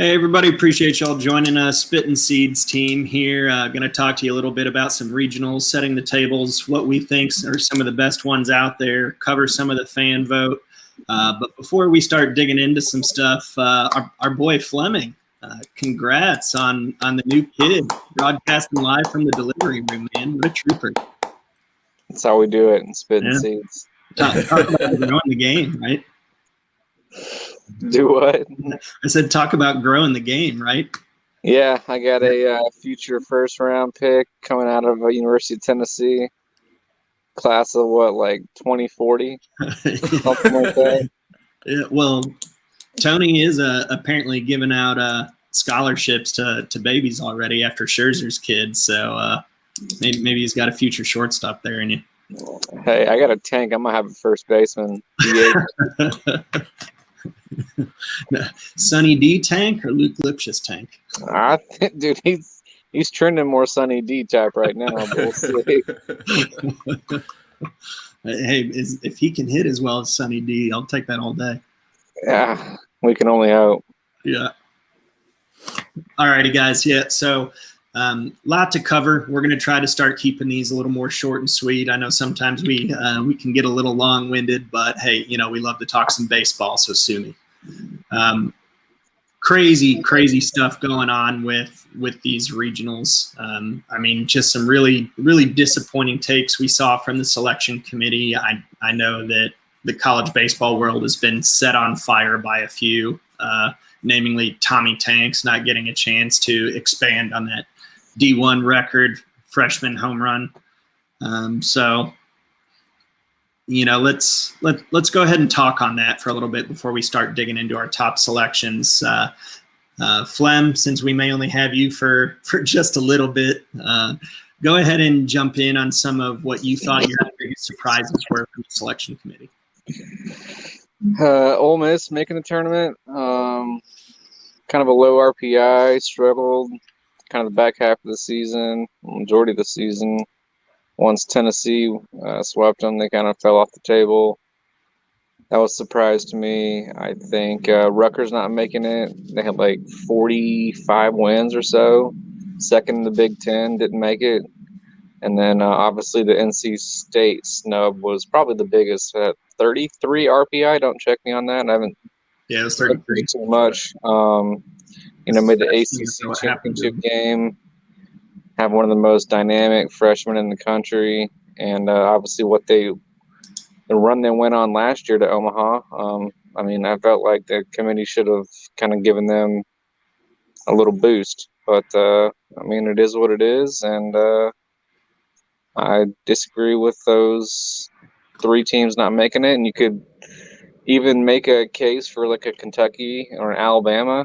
Hey, everybody. Appreciate y'all joining us. Spittin' Seeds team here. Going to talk to you a little bit about some regionals, setting the tables, what we think are some of the best ones out there, cover some of the fan vote. But before we start digging into some stuff, our boy Fleming, congrats on the new kid, broadcasting live from the delivery room, man. What a trooper. That's how we do it in Spittin' Seeds. Talk about growing the game, right? Do what? I said talk about growing the game, right? Yeah, I got a future first-round pick coming out of University of Tennessee. Class of what, like 2040? Something like that. Yeah, well, Tony is apparently giving out scholarships to babies already after Scherzer's kid, so maybe he's got a future shortstop there in you. Hey, I got a tank. I'm gonna have a first baseman. Sonny D tank or Luke Lipsch's tank? I think, dude, he's trending more Sonny D type right now. But we'll see. Hey, if he can hit as well as Sonny D, I'll take that all day. Yeah, we can only hope. Yeah. All righty, guys. Yeah, so lot to cover. We're going to try to start keeping these a little more short and sweet. I know sometimes we can get a little long-winded, but hey, we love to talk some baseball, so sue me. Crazy stuff going on with these regionals. I mean, just some really, really disappointing takes we saw from the selection committee. I know that the college baseball world has been set on fire by a few, namely Tommy Tanks not getting a chance to expand on that D1 record freshman home run. So let's go ahead and talk on that for a little bit before we start digging into our top selections. Flem, since we may only have you for just a little bit, go ahead and jump in on some of what you thought your biggest surprises were from the selection committee. Ole Miss making the tournament, kind of a low RPI, struggled kind of the back half of the season, majority of the season. Once Tennessee swept them, they kind of fell off the table. That was a surprise to me. I think Rutgers not making it. They had like 45 wins or so. Second in the Big Ten, didn't make it. And then obviously the NC State snub was probably the biggest at 33 RPI. Don't check me on that. I haven't. Yeah, it was 33. Too much. Made the ACC championship game. Have one of the most dynamic freshmen in the country, and obviously the run they went on last year to Omaha. I felt like the committee should have kind of given them a little boost, but it is what it is, and I disagree with those three teams not making it. And you could even make a case for like a Kentucky or an Alabama.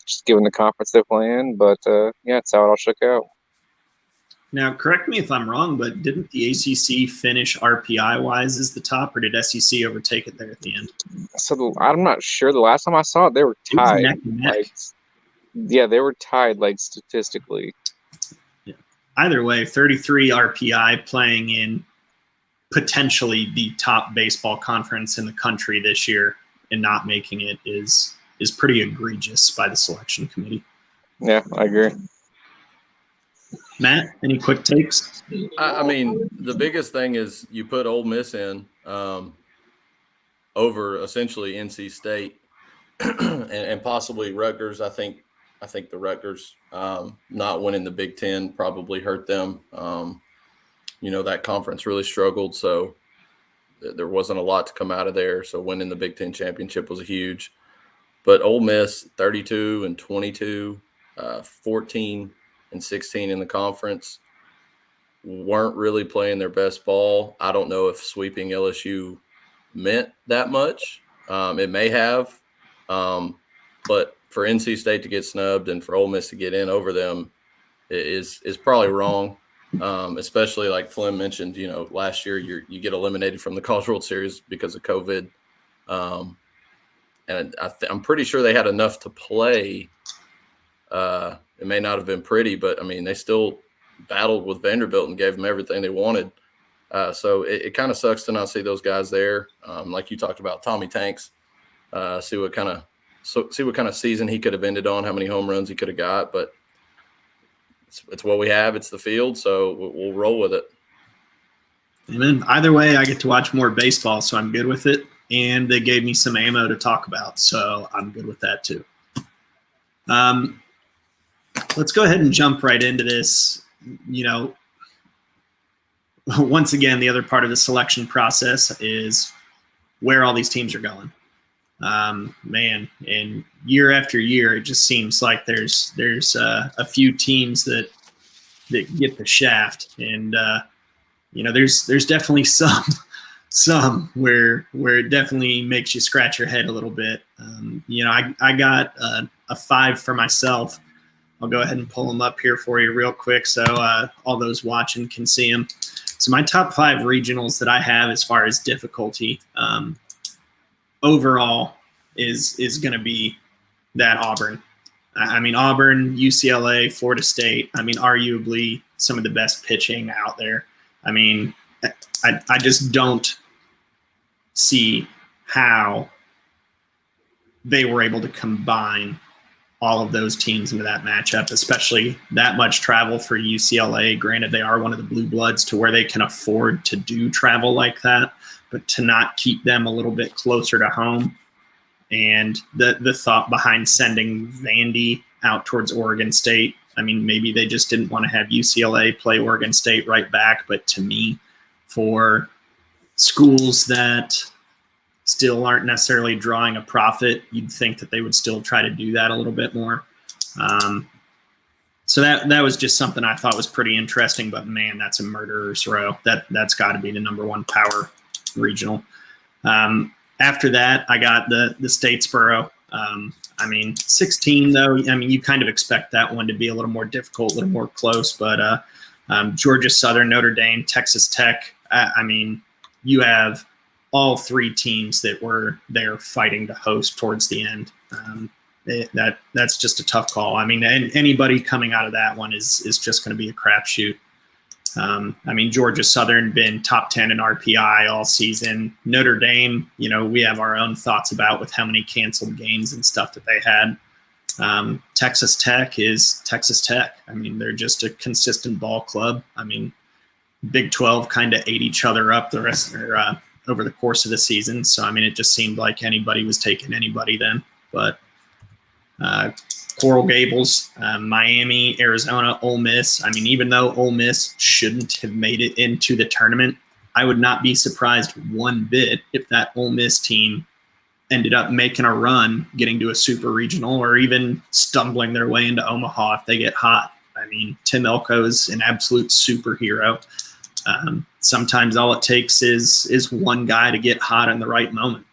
Just given the conference they play in, but it's how it all shook out. Now, correct me if I'm wrong, but didn't the ACC finish RPI-wise as the top, or did SEC overtake it there at the end? So I'm not sure. The last time I saw it, they were tied. Neck and neck. They were tied, like, statistically. Yeah. Either way, 33 RPI playing in potentially the top baseball conference in the country this year and not making it is pretty egregious by the selection committee. Yeah, I agree. Matt, any quick takes? The biggest thing is you put Ole Miss in over essentially NC State and possibly Rutgers. I think the Rutgers not winning the Big Ten probably hurt them. That conference really struggled, so there wasn't a lot to come out of there. So winning the Big Ten championship was huge. But Ole Miss, 32-22, 14-16 in the conference, weren't really playing their best ball. I don't know if sweeping LSU meant that much. It may have. But for NC State to get snubbed and for Ole Miss to get in over them is probably wrong. Especially like Flynn mentioned, last year you get eliminated from the College World Series because of COVID. And I'm pretty sure they had enough to play. It may not have been pretty, but, they still battled with Vanderbilt and gave them everything they wanted. So it kind of sucks to not see those guys there. Like you talked about, Tommy Tanks, see what kind of see what kind of season he could have ended on, how many home runs he could have got. But it's what we have. It's the field, so we'll roll with it. Amen. Either way, I get to watch more baseball, so I'm good with it. And they gave me some ammo to talk about, so I'm good with that too. Let's go ahead and jump right into this. Once again, the other part of the selection process is where all these teams are going. Man, and year after year, it just seems like there's a few teams that get the shaft, and there's definitely some where it definitely makes you scratch your head a little bit. I got a 5 for myself. I'll go ahead and pull them up here for you real quick so all those watching can see them. So my top 5 regionals that I have as far as difficulty overall is going to be that Auburn. I mean, Auburn, UCLA, Florida State, I mean, arguably some of the best pitching out there. I mean, I just don't see how they were able to combine all of those teams into that matchup, especially that much travel for UCLA. Granted, they are one of the blue bloods to where they can afford to do travel like that, but to not keep them a little bit closer to home. And the thought behind sending Vandy out towards Oregon State, I mean, maybe they just didn't want to have UCLA play Oregon State right back. But to me, for schools that still aren't necessarily drawing a profit, you'd think that they would still try to do that a little bit more. So that was just something I thought was pretty interesting. But, man, that's a murderer's row. That's got to be the number one power regional. After that, I got the Statesboro. I mean, 16, though, I mean, you kind of expect that one to be a little more difficult, a little more close. But Georgia Southern, Notre Dame, Texas Tech, I mean, you have all 3 teams that were there fighting to host towards the end. That's just a tough call. I mean, anybody coming out of that one is just going to be a crapshoot. I mean, Georgia Southern been top 10 in RPI all season. Notre Dame, we have our own thoughts about with how many canceled games and stuff that they had. Texas Tech is Texas Tech. I mean, they're just a consistent ball club. I mean, Big 12 kind of ate each other up the rest over the course of the season. So, I mean, it just seemed like anybody was taking anybody then. But Coral Gables, Miami, Arizona, Ole Miss. I mean, even though Ole Miss shouldn't have made it into the tournament, I would not be surprised one bit if that Ole Miss team ended up making a run, getting to a super regional, or even stumbling their way into Omaha if they get hot. I mean, Tim Elko's an absolute superhero. Sometimes all it takes is one guy to get hot in the right moment,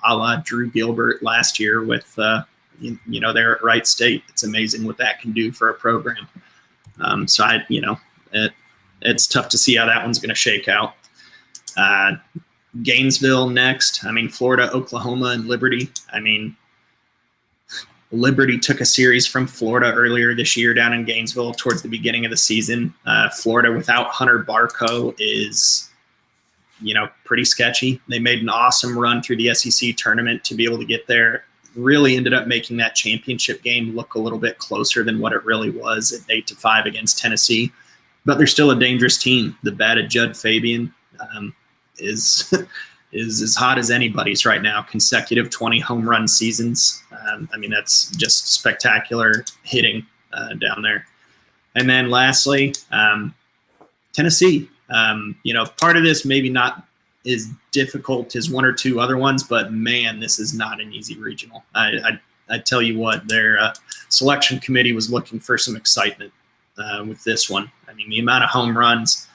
a la Drew Gilbert last year with they're at Wright State. It's amazing what that can do for a program. So it's tough to see how that one's going to shake out. Gainesville next. I mean, Florida, Oklahoma, and Liberty. I mean, Liberty took a series from Florida earlier this year down in Gainesville towards the beginning of the season. Florida without Hunter Barco is, pretty sketchy. They made an awesome run through the SEC tournament to be able to get there. Really ended up making that championship game look a little bit closer than what it really was at 8-5 against Tennessee. But they're still a dangerous team. The batted Judd Fabian is as hot as anybody's right now. Consecutive 20 home run seasons. I mean, that's just spectacular hitting down there. And then lastly, Tennessee. Part of this maybe not as difficult as one or two other ones, but man, this is not an easy regional. I tell you what, their selection committee was looking for some excitement with this one. I mean, the amount of home runs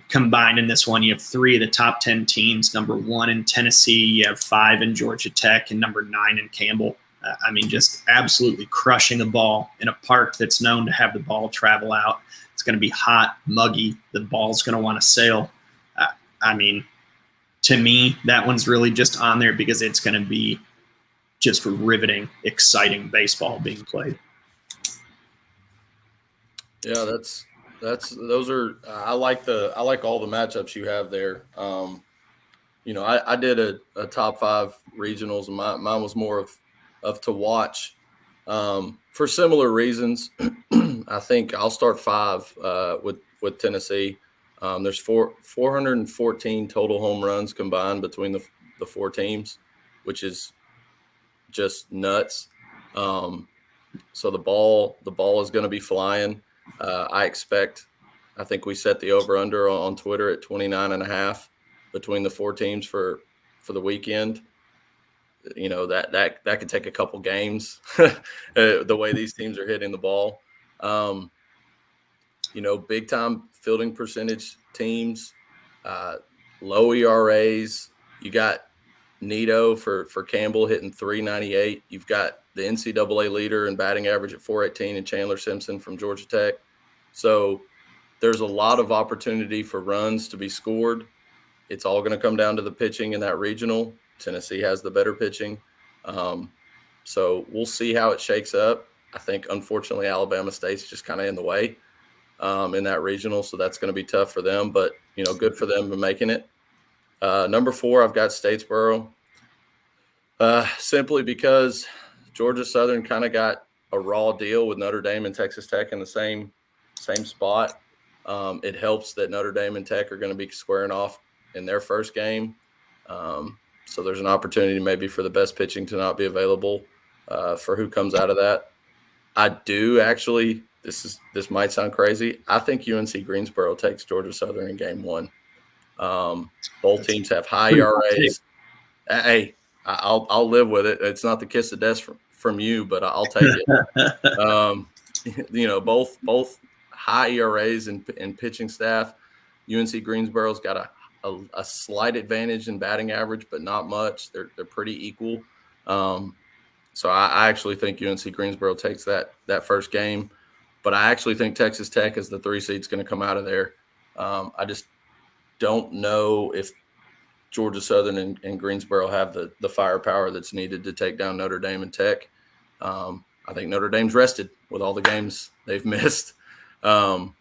combined in this one, you have 3 of the top 10 teams, number 1 in Tennessee, you have 5 in Georgia Tech, and number 9 in Campbell. I mean, just absolutely crushing a ball in a park that's known to have the ball travel out. It's going to be hot, muggy. The ball's going to want to sail. I mean, to me, that one's really just on there because it's going to be just riveting, exciting baseball being played. Yeah, those are. I like all the matchups you have there. I did a top 5 regionals, and mine was more of to watch for similar reasons. I think I'll start 5 with Tennessee. There's 414 total home runs combined between the 4 teams, which is just nuts. So the ball is going to be flying. I think we set the over under on Twitter at 29.5 between the 4 teams for the weekend. You know, that could take a couple games the way these teams are hitting the ball. You know, big time fielding percentage teams, low ERAs. You got Nito for Campbell hitting 398. You've got the NCAA leader in batting average at 418 and Chandler Simpson from Georgia Tech. So there's a lot of opportunity for runs to be scored. It's all going to come down to the pitching in that regional. Tennessee has the better pitching. So we'll see how it shakes up. I think, unfortunately, Alabama State's just kind of in the way in that regional, so that's going to be tough for them. But, you know, good for them for making it. Number 4, I've got Statesboro, simply because Georgia Southern kind of got a raw deal with Notre Dame and Texas Tech in the same spot. It helps that Notre Dame and Tech are going to be squaring off in their first game. So there's an opportunity maybe for the best pitching to not be available for who comes out of that. I do actually, this might sound crazy, I think UNC Greensboro takes Georgia Southern in game 1. Both teams have high ERAs. Hey, I'll live with it. It's not the kiss of death from you, but I'll take it. You know, both high ERAs and pitching staff. UNC Greensboro's got a slight advantage in batting average, but not much. They're pretty equal. So I actually think UNC Greensboro takes that first game, but I actually think Texas Tech as the 3 seed's going to come out of there. I just don't know if Georgia Southern and Greensboro have the firepower that's needed to take down Notre Dame and Tech. I think Notre Dame's rested with all the games they've missed. 3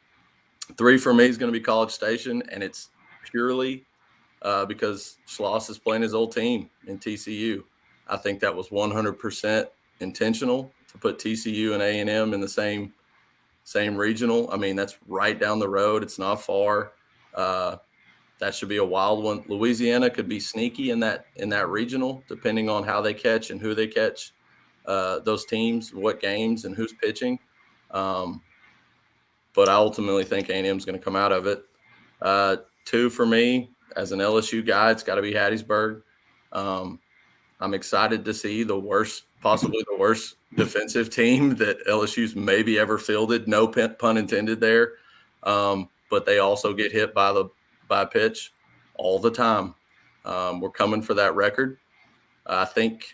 for me is going to be College Station, and it's purely because Schloss is playing his old team in TCU. I think that was 100% intentional to put TCU and A&M in the same regional. I mean, that's right down the road. It's not far. That should be a wild one. Louisiana could be sneaky in that regional, depending on how they catch and who they catch those teams, what games, and who's pitching. But I ultimately think A&M is going to come out of it. 2 for me, as an LSU guy, it's got to be Hattiesburg. I'm excited to see possibly the worst defensive team that LSU's maybe ever fielded. No pun intended there. But they also get hit by pitch all the time. We're coming for that record. I think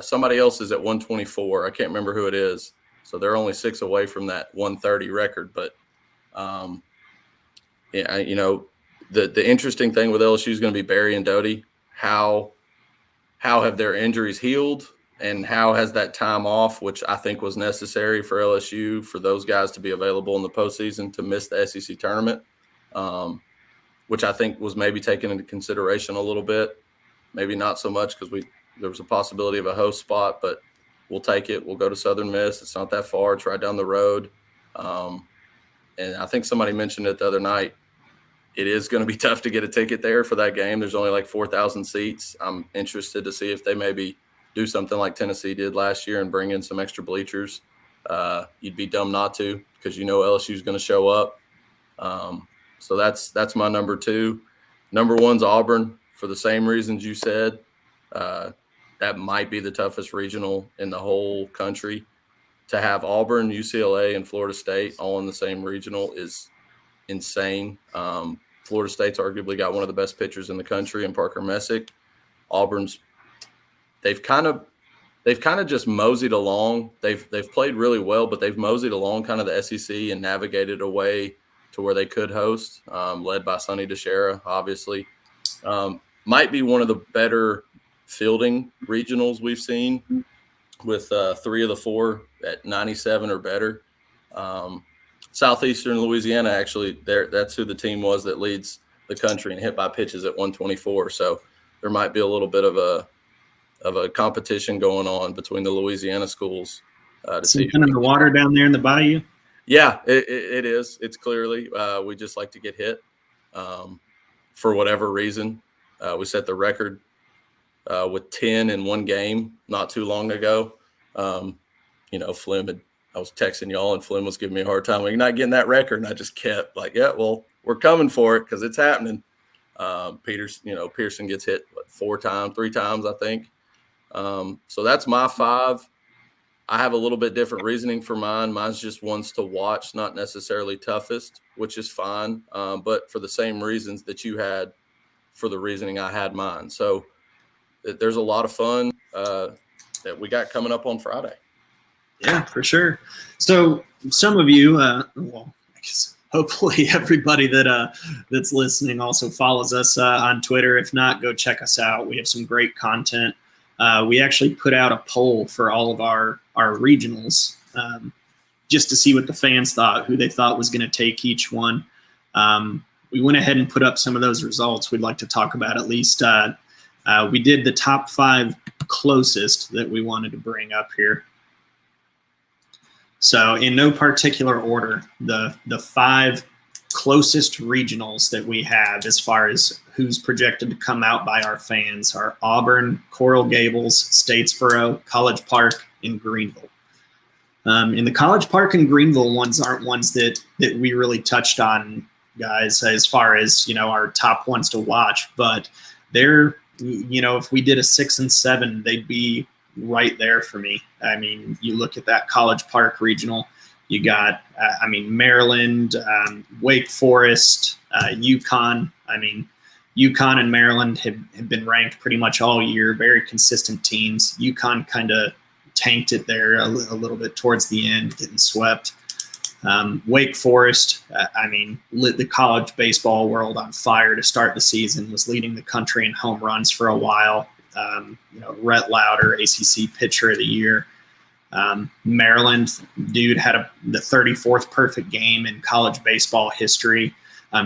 somebody else is at 124. I can't remember who it is. So they're only 6 away from that 130 record. But, yeah, you know, the interesting thing with LSU is going to be Barry and Doty. How have their injuries healed, and how has that time off, which I think was necessary for LSU, for those guys to be available in the postseason, to miss the SEC tournament, which I think was maybe taken into consideration a little bit. Maybe not so much because there was a possibility of a host spot, but we'll take it. We'll go to Southern Miss. It's not that far. It's right down the road. And I think somebody mentioned it the other night. It is going to be tough to get a ticket there for that game. There's only like 4,000 seats. I'm interested to see if they maybe do something like Tennessee did last year and bring in some extra bleachers. You'd be dumb not to, because you know LSU is going to show up. So that's my number 2. Number 1's Auburn for the same reasons you said. That might be the toughest regional in the whole country. To have Auburn, UCLA, and Florida State all in the same regional is insane. Florida State's arguably got one of the best pitchers in the country in Parker Messick. Auburn's they've kind of just moseyed along. They've played really well, but they've moseyed along kind of the SEC and navigated a way to where they could host, led by Sonny DeShera, obviously. Might be one of the better fielding regionals we've seen, with 3 of the 4 at 97 or better. Southeastern Louisiana, actually, that's who the team was that leads the country in hit by pitches at 124. So there might be a little bit of of a competition going on between the Louisiana schools. Something in the water down there in the bayou? Yeah, it is. It's clearly we just like to get hit for whatever reason. We set the record with 10 in one game not too long ago. Flynn I was texting y'all, and Flynn was giving me a hard time. Like, you're not getting that record. And I just kept like, yeah, well, we're coming for it because it's happening. Pearson gets hit 3 times, I think. So that's my 5. I have a little bit different reasoning for mine. Mine's just ones to watch, not necessarily toughest, which is fine. But for the same reasons that you had for the reasoning I had mine. So there's a lot of fun that we got coming up on Friday. Yeah, for sure. So some of you, I guess hopefully everybody that's listening also follows us on Twitter. If not, go check us out. We have some great content. We actually put out a poll for all of our regionals just to see what the fans thought, who they thought was going to take each one. We went ahead and put up some of those results. We'd like to talk about at least. We did the top 5 closest that we wanted to bring up here. So in no particular order, the 5 closest regionals that we have as far as who's projected to come out by our fans are Auburn, Coral Gables, Statesboro, College Park, and Greenville. And the College Park and Greenville ones aren't ones that we really touched on, guys, as far as, our top ones to watch. But they're, if we did a 6 and 7, they'd be right there for me. I mean, you look at that College Park regional, you got, Maryland, Wake Forest, UConn. I mean, UConn and Maryland have been ranked pretty much all year, very consistent teams. UConn kind of tanked it there a little bit towards the end, getting swept. Wake Forest, lit the college baseball world on fire to start the season, was leading the country in home runs for a while. Rhett Lauder, ACC Pitcher of the Year. Maryland, dude, had the 34th perfect game in college baseball history.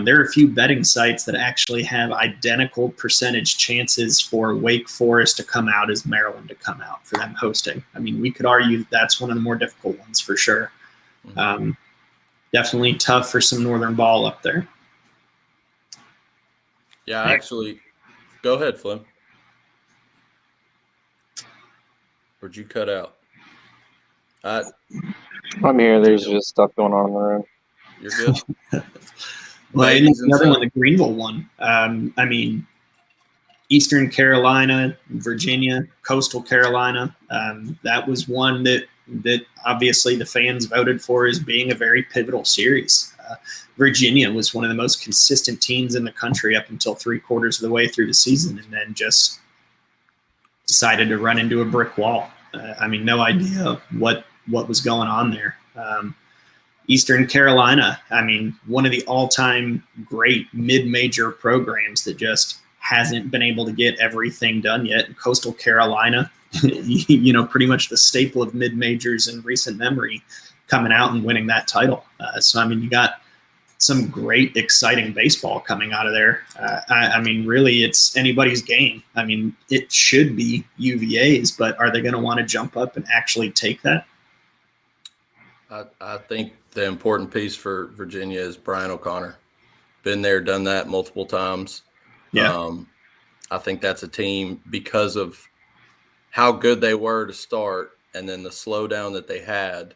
There are a few betting sites that actually have identical percentage chances for Wake Forest to come out as Maryland to come out for them hosting. I mean, we could argue that's one of the more difficult ones for sure. Definitely tough for some Northern ball up there. Yeah, actually, go ahead, Flynn. Where'd you cut out? I'm here. There's just stuff going on in the room. You're good. Well, another one, the Greenville one. Eastern Carolina, Virginia, Coastal Carolina. That was one that obviously the fans voted for as being a very pivotal series. Virginia was one of the most consistent teams in the country up until 3/4 of the way through the season, and then just decided to run into a brick wall. No idea what was going on there. Eastern Carolina, one of the all-time great mid-major programs that just hasn't been able to get everything done yet. Coastal Carolina, pretty much the staple of mid-majors in recent memory, coming out and winning that title. You got some great, exciting baseball coming out of there. Really, it's anybody's game. It should be UVA's, but are they going to want to jump up and actually take that? I think the important piece for Virginia is Brian O'Connor. Been there, done that multiple times. Yeah. I think that's a team, because of how good they were to start and then the slowdown that they had,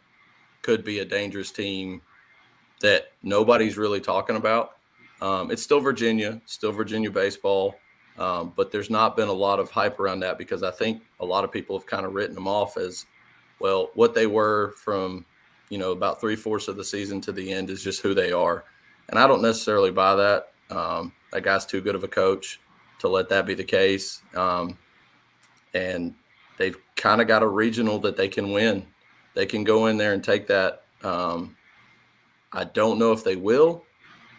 could be a dangerous team that nobody's really talking about. It's still Virginia baseball, but there's not been a lot of hype around that, because I think a lot of people have kind of written them off as, well, what they were from, about 3/4 of the season to the end is just who they are. And I don't necessarily buy that. That guy's too good of a coach to let that be the case. And they've kind of got a regional that they can win. They can go in there and take that. I don't know if they will,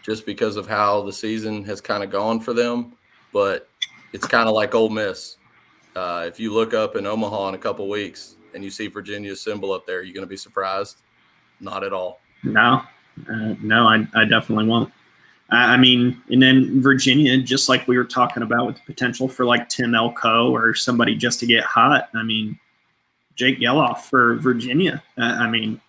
just because of how the season has kind of gone for them, but it's kind of like Ole Miss. If you look up in Omaha in a couple weeks and you see Virginia's symbol up there, are you going to be surprised? Not at all. No, I definitely won't. I mean, and then Virginia, just like we were talking about with the potential for like Tim Elko or somebody just to get hot. I mean, Jake Geloff for Virginia. I mean,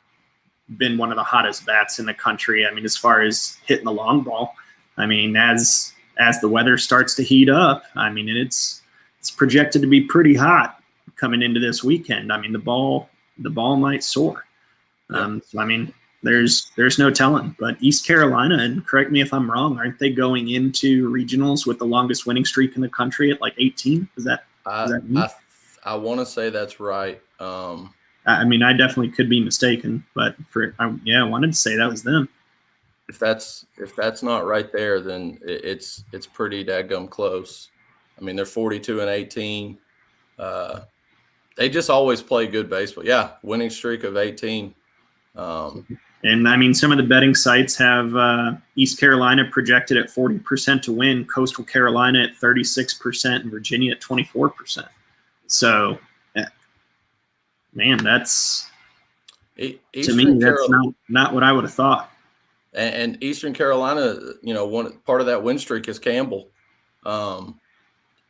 been one of the hottest bats in the country. I mean, as far as hitting the long ball. I mean, as the weather starts to heat up, I mean, it's projected to be pretty hot coming into this weekend. I mean, the ball might soar. So I mean, there's no telling. But East Carolina, and correct me if I'm wrong, aren't they going into regionals with the longest winning streak in the country at like 18? Is that I want to say that's right. I mean, I definitely could be mistaken, but I wanted to say that was them. If that's not right there, then it's pretty dadgum close. I mean, they're 42-18. They just always play good baseball. Yeah, winning streak of 18. And I mean, some of the betting sites have East Carolina projected at 40% to win, Coastal Carolina at 36%, and Virginia at 24%. So, man, that's to me, that's not what I would have thought. And Eastern Carolina, one part of that win streak is Campbell.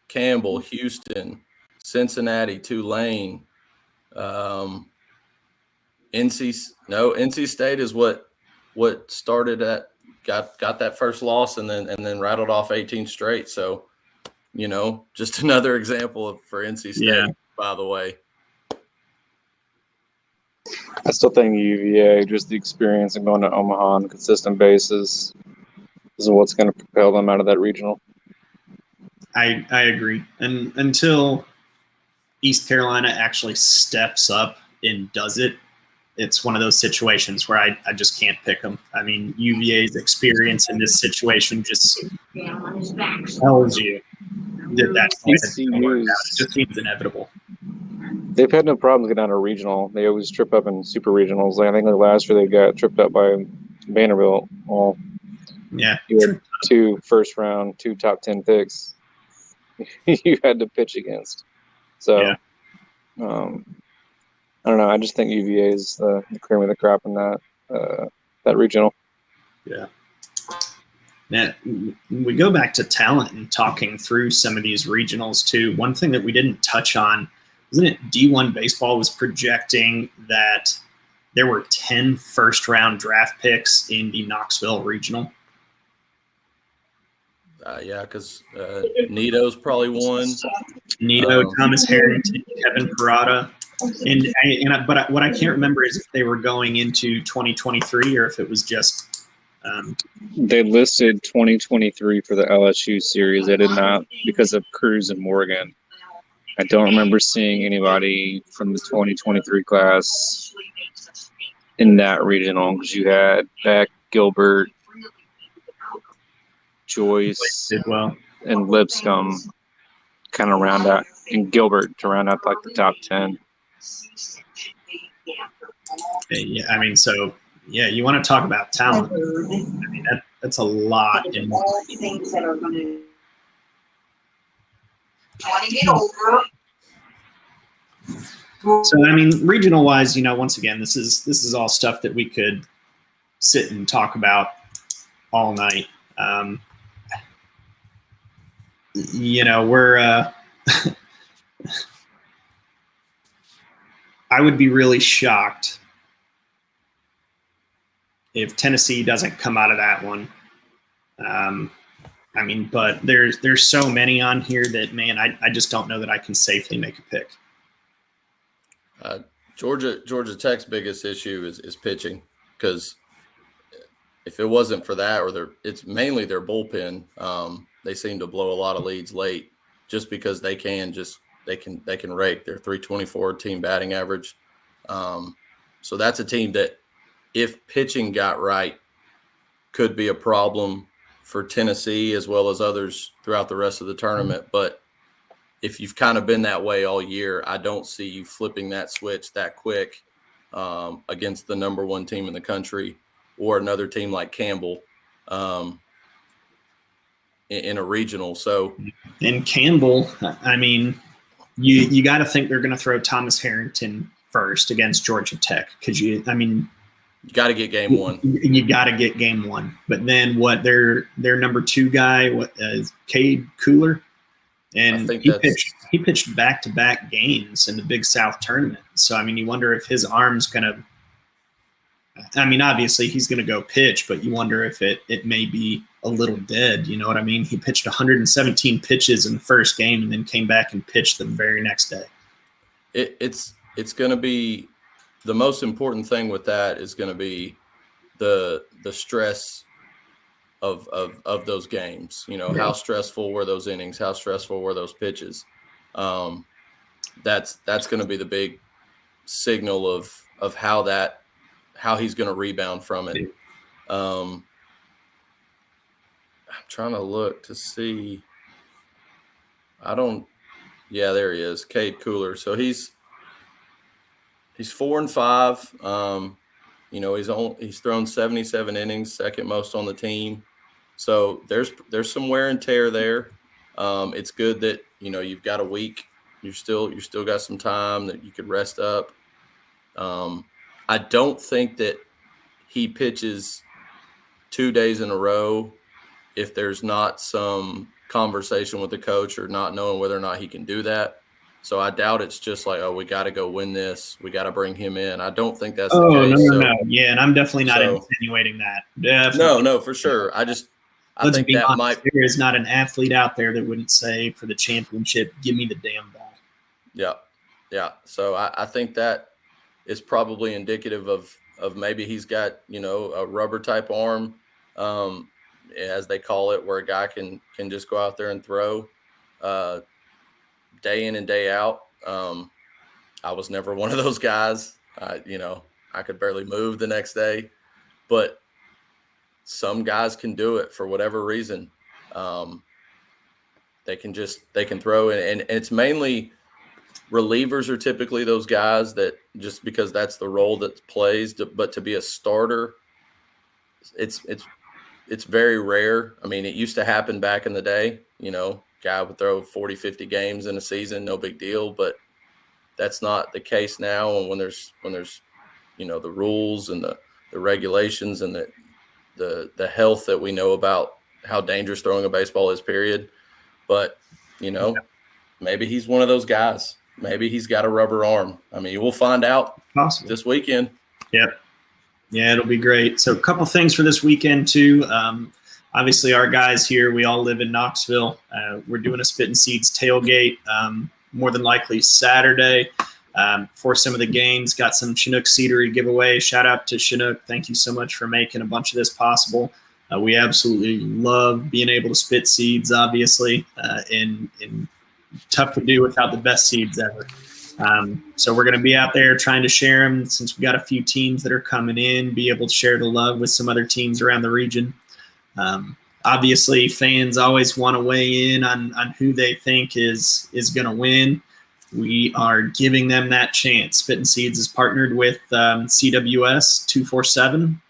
Campbell, Houston, Cincinnati, Tulane, NC State is what started got that first loss and then rattled off 18 straight. So, just another example for NC State, by the way. I still think UVA, just the experience of going to Omaha on a consistent basis is what's going to propel them out of that regional. I agree. And until East Carolina actually steps up and does it, it's one of those situations where I just can't pick them. I mean, UVA's experience in this situation just tells you that's the way it's going to work out. It just seems inevitable. They've had no problems getting out of regional. They always trip up in super regionals. I think last year they got tripped up by Vanderbilt. Well, yeah, you had 2 first round, 2 top 10 picks you had to pitch against. So, I don't know. I just think UVA is the cream of the crop in that regional. Yeah. Now, we go back to talent and talking through some of these regionals too. One thing that we didn't touch on, isn't it? D1 Baseball was projecting that there were 10 first-round draft picks in the Knoxville regional. Yeah, because Nito's probably one. Nito, Thomas Harrington, Kevin Parada. But what I can't remember is if they were going into 2023 or if it was just they listed 2023 for the LSU series. They did not because of Cruz and Morgan. I don't remember seeing anybody from the 2023 class in that regional because you had Beck, Gilbert, Joyce, did well, and Lipscomb kind of round out, and Gilbert to round out like the top 10. Yeah, I mean, so you want to talk about talent? I mean, that's a lot. Things that are going to get over. So I mean, regional wise, once again, this is all stuff that we could sit and talk about all night. We're I would be really shocked if Tennessee doesn't come out of that one. I mean, but there's so many on here that, man, I just don't know that I can safely make a pick. Georgia Tech's biggest issue is pitching, because if it wasn't for that, it's mainly their bullpen. They seem to blow a lot of leads late just because they can rake. They're 324 team batting average. So that's a team that, if pitching got right, could be a problem for Tennessee as well as others throughout the rest of the tournament. But if you've kind of been that way all year, I don't see you flipping that switch that quick against the number one team in the country or another team like Campbell in a regional. So, and Campbell, I mean, you got to think they're going to throw Thomas Harrington first against Georgia Tech. You got to get game one. You got to get game one. But then what? Their number 2 guy, is Cade Cooler, and he pitched back-to-back games in the Big South tournament. So I mean, you wonder if his arm's gonna. I mean, obviously he's going to go pitch, but you wonder if it may be a little dead. You know what I mean? He pitched 117 pitches in the first game and then came back and pitched the very next day. It's going to be the most important thing with that is going to be the stress of those games. You know, how stressful were those innings? How stressful were those pitches? That's going to be the big signal of how he's going to rebound from it. I'm trying to look to see. Yeah, there he is, Cade Cooler. So he's 4-5. You know, he's thrown 77 innings, second most on the team. So there's some wear and tear there. It's good that, you know, you've got a week. You still got some time that you could rest up. I don't think that he pitches 2 days in a row if there's not some conversation with the coach or not knowing whether or not he can do that. So I doubt it's just like, oh, we got to go win this. We got to bring him in. I don't think that's the case. No. Yeah, and I'm definitely not insinuating that. Definitely. No, for sure. I think that honest, there is not an athlete out there that wouldn't say for the championship, give me the damn ball. Yeah. So I think that is probably indicative of maybe he's got, you know, a rubber type arm, as they call it, where a guy can just go out there and throw day in and day out. I was never one of those guys. You know, I could barely move the next day, but some guys can do it for whatever reason. They can throw, and it's mainly relievers are typically those guys that just because that's the role that plays, but to be a starter, it's very rare. I mean, it used to happen back in the day, you know, guy would throw 40, 50 games in a season, no big deal, but that's not the case now. And when there's, you know, the rules and the regulations and the health that we know about how dangerous throwing a baseball is, period. But, you know, maybe he's one of those guys. Maybe he's got a rubber arm. I mean, we'll find out this weekend. Yep. Yeah, it'll be great. So a couple things for this weekend too. Obviously, our guys here, we all live in Knoxville. We're doing a Spit and Seeds tailgate, more than likely Saturday. For some of the games, got some Chinook Seedery giveaway. Shout out to Chinook. Thank you so much for making a bunch of this possible. We absolutely love being able to spit seeds, obviously, and tough to do without the best seeds ever. So we're going to be out there trying to share them since we got a few teams that are coming in, be able to share the love with some other teams around the region. Obviously, fans always want to weigh in on who they think is going to win. We are giving them that chance. Spit and Seeds is partnered with CWS 247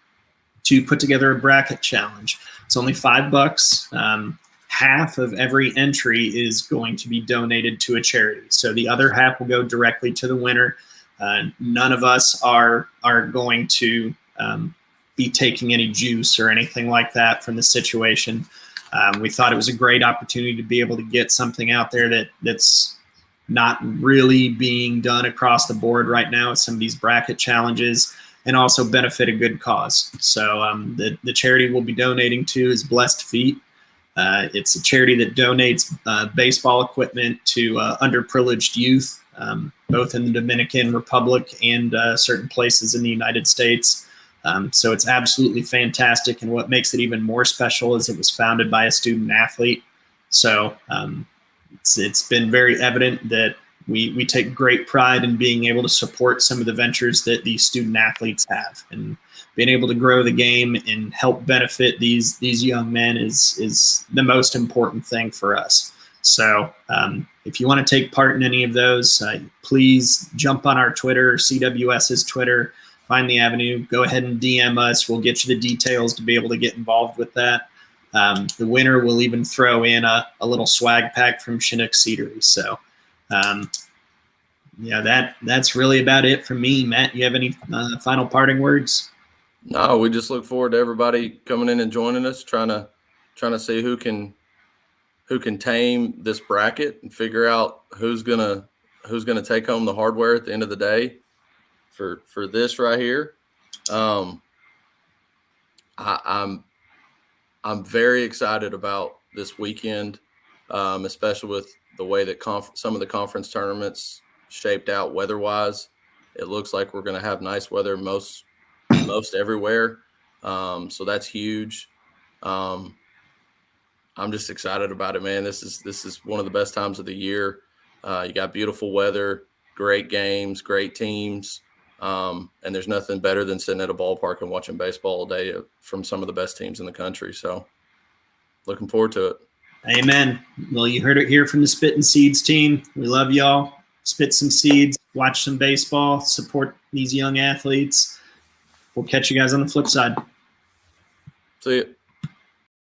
to put together a bracket challenge. It's only $5. Half of every entry is going to be donated to a charity. So the other half will go directly to the winner. None of us are going to be taking any juice or anything like that from the situation. We thought it was a great opportunity to be able to get something out there that's not really being done across the board right now with some of these bracket challenges, and also benefit a good cause. So the charity we'll be donating to is Blessed Feet. It's a charity that donates baseball equipment to underprivileged youth, both in the Dominican Republic and certain places in the United States. So it's absolutely fantastic. And what makes it even more special is it was founded by a student athlete. So it's been very evident that we take great pride in being able to support some of the ventures that these student athletes have, and being able to grow the game and help benefit these young men is the most important thing for us. So if you want to take part in any of those, please jump on our Twitter, CWS's Twitter, find the avenue, go ahead and DM us. We'll get you the details to be able to get involved with that. The winner will even throw in a little swag pack from Chinook Seedery. So yeah, that's really about it for me. Matt, you have any final parting words? No, we just look forward to everybody coming in and joining us, trying to see who can tame this bracket and figure out who's gonna take home the hardware at the end of the day for this right here. I'm very excited about this weekend, especially with the way that some of the conference tournaments shaped out weather-wise. It looks like we're going to have nice weather most everywhere, so that's huge. I'm just excited about it, man. This is one of the best times of the year. You got beautiful weather, great games, great teams. And there's nothing better than sitting at a ballpark and watching baseball all day from some of the best teams in the country. So looking forward to it. Amen. Well, you heard it here from the Spit and Seeds team. We love y'all. Spit some seeds, watch some baseball, support these young athletes. We'll catch you guys on the flip side. See you.